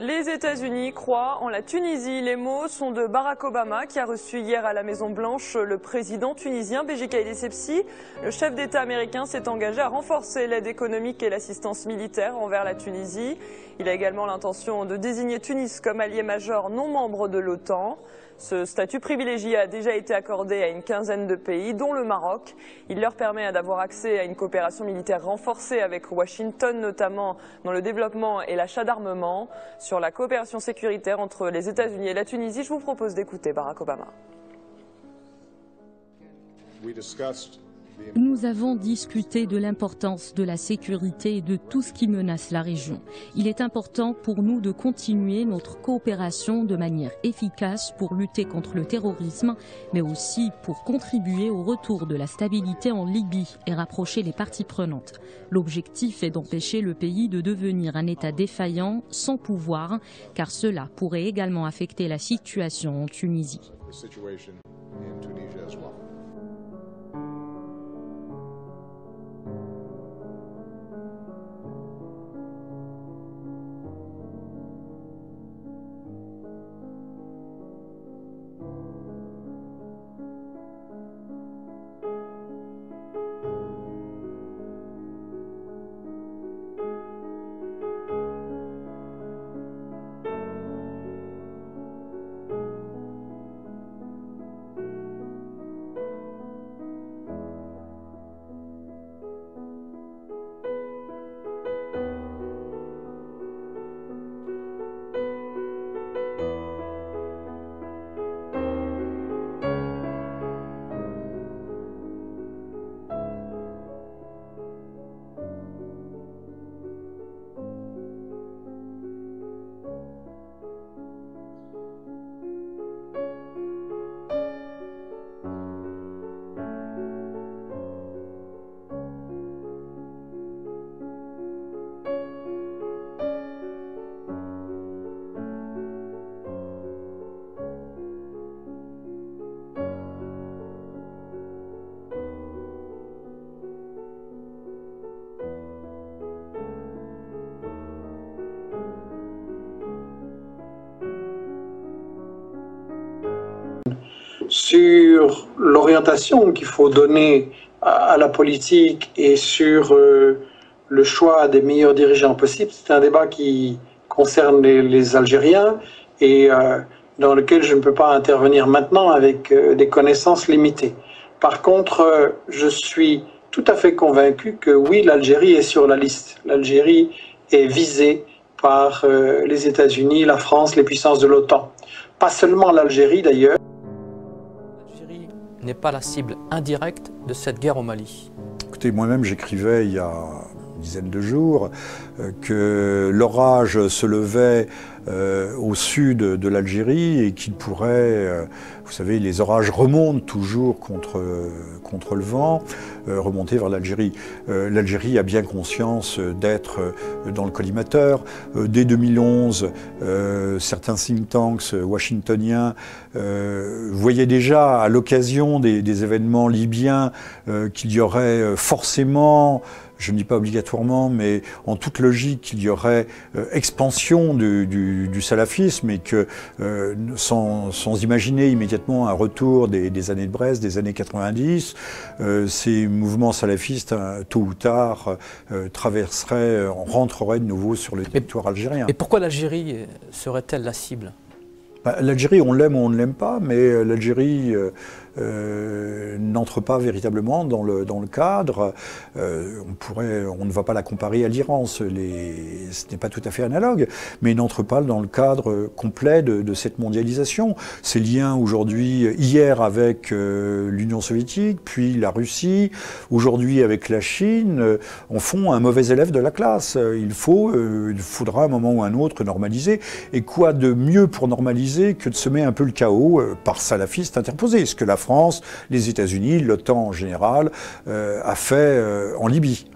Les États-Unis croient en la Tunisie. Les mots sont de Barack Obama qui a reçu hier à la Maison-Blanche le président tunisien Béji Caïd Essebsi. Le chef d'État américain s'est engagé à renforcer l'aide économique et l'assistance militaire envers la Tunisie. Il a également l'intention de désigner Tunis comme allié majeur non membre de l'OTAN. Ce statut privilégié a déjà été accordé à une quinzaine de pays, dont le Maroc. Il leur permet d'avoir accès à une coopération militaire renforcée avec Washington, notamment dans le développement et l'achat d'armements. Sur la coopération sécuritaire entre les États-Unis et la Tunisie, je vous propose d'écouter Barack Obama. Nous avons discuté de l'importance de la sécurité et de tout ce qui menace la région. Il est important pour nous de continuer notre coopération de manière efficace pour lutter contre le terrorisme, mais aussi pour contribuer au retour de la stabilité en Libye et rapprocher les parties prenantes. L'objectif est d'empêcher le pays de devenir un État défaillant, sans pouvoir, car cela pourrait également affecter la situation en Tunisie. Sur l'orientation qu'il faut donner à la politique et sur le choix des meilleurs dirigeants possibles, c'est un débat qui concerne les Algériens et dans lequel je ne peux pas intervenir maintenant avec des connaissances limitées. Par contre, je suis tout à fait convaincu que oui, l'Algérie est sur la liste. L'Algérie est visée par les États-Unis, la France, les puissances de l'OTAN. Pas seulement l'Algérie d'ailleurs. L'Algérie n'est pas la cible indirecte de cette guerre au Mali. Écoutez, moi-même j'écrivais il y a une dizaine de jours que l'orage se levait au sud de l'Algérie et qu'il pourrait, vous savez, les orages remontent toujours contre le vent, remonter vers l'Algérie. L'Algérie a bien conscience d'être dans le collimateur. Dès 2011, certains think tanks washingtoniens voyaient déjà à l'occasion des événements libyens qu'il y aurait forcément, je ne dis pas obligatoirement, mais en toute logique, qu'il y aurait expansion du salafisme et que sans imaginer immédiatement un retour des années de Brest, des années 90, ces mouvements salafistes, tôt ou tard, rentreraient de nouveau sur le territoire algérien. Et pourquoi l'Algérie serait-elle la cible ? L'Algérie, on l'aime ou on ne l'aime pas, mais l'Algérie n'entre pas véritablement dans le cadre. On ne va pas la comparer à l'Iran, ce n'est pas tout à fait analogue, mais n'entre pas dans le cadre complet de cette mondialisation. Ces liens aujourd'hui, hier avec l'Union soviétique, puis la Russie, aujourd'hui avec la Chine, en font un mauvais élève de la classe. Il faudra à un moment ou un autre normaliser. Et quoi de mieux pour normaliser que de semer un peu le chaos par salafistes interposés, ce que la France, les États-Unis, l'OTAN en général, a fait en Libye.